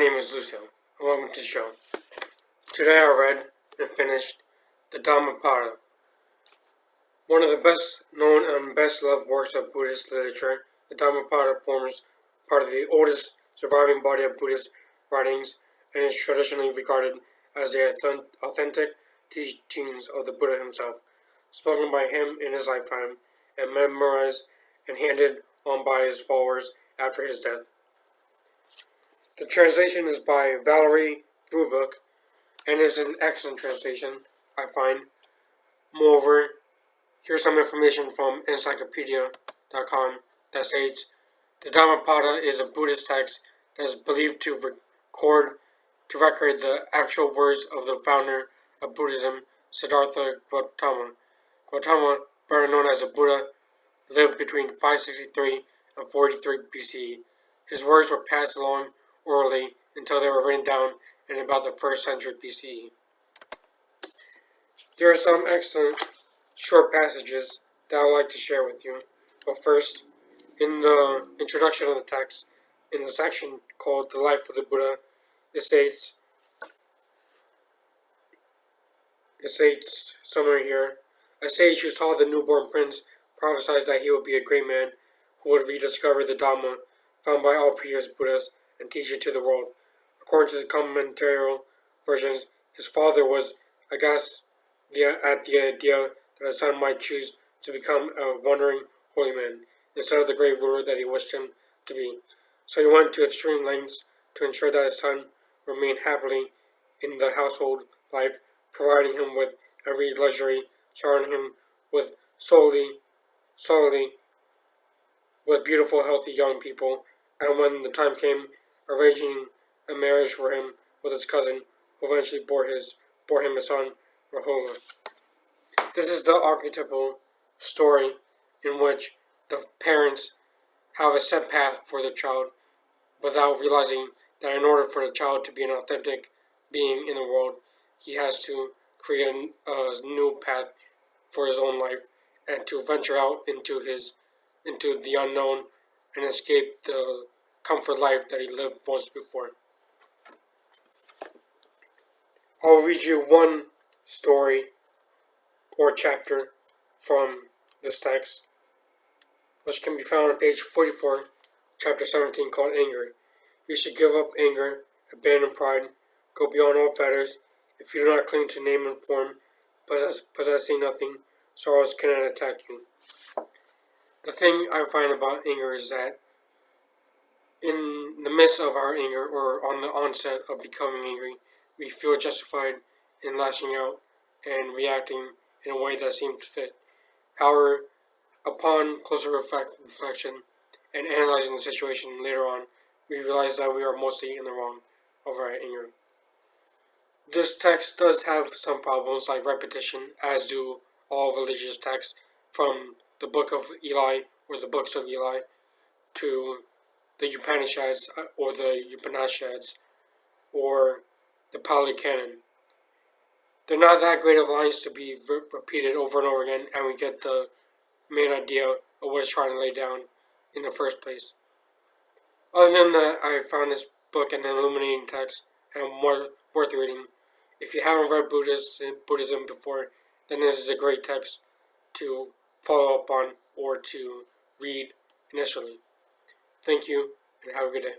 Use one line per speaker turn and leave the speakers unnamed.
name is Lucio, and welcome to the show. Today I read and finished the Dhammapada, one of the best known and best loved works of Buddhist literature. The Dhammapada forms part of the oldest surviving body of Buddhist writings and is traditionally regarded as the authentic teachings of the Buddha himself, spoken by him in his lifetime and memorized and handed on by his followers after his death. The translation is by Valerie Rubuk and is an excellent translation, I find. Moreover, here's some information from encyclopedia.com that states the Dhammapada is a Buddhist text that is believed to record the actual words of the founder of Buddhism, Siddhartha Gautama. Gautama, better known as the Buddha, lived between 563 and 43 BCE. His words were passed along orally until they were written down in about the 1st century BCE. There are some excellent short passages that I would like to share with you. But first, in the introduction of the text, in the section called The Life of the Buddha, it states somewhere here, a sage who saw the newborn prince prophesied that he would be a great man who would rediscover the Dhamma found by all previous Buddhas and teach it to the world. According to the commentarial versions, his father was aghast at the idea that his son might choose to become a wandering holy man instead of the great ruler that he wished him to be. So he went to extreme lengths to ensure that his son remained happily in the household life, providing him with every luxury, showering him with solely with beautiful, healthy young people, and when the time came, arranging a marriage for him with his cousin, who eventually bore him a son, Rahula. This is the archetypal story in which the parents have a set path for the child, without realizing that in order for the child to be an authentic being in the world, he has to create a new path for his own life and to venture out into the unknown and escape the comfort life that he lived once before. I'll read you one story or chapter from this text, which can be found on page 44, chapter 17, called Anger. You should give up anger, abandon pride, go beyond all fetters. If you do not cling to name and form, possessing nothing, sorrows cannot attack you. The thing I find about anger is that in the midst of our anger, or on the onset of becoming angry, we feel justified in lashing out and reacting in a way that seems to fit. However, upon closer reflection and analyzing the situation later on, we realize that we are mostly in the wrong of our anger. This text does have some problems like repetition, as do all religious texts, from the Book of Eli, or the Books of Eli, to the Upanishads, or the Pali Canon. They're not that great of lines to be repeated over and over again, and we get the main idea of what it's trying to lay down in the first place. Other than that, I found this book an illuminating text and worth reading. If you haven't read Buddhism before, then this is a great text to follow up on or to read initially. Thank you, and have a good day.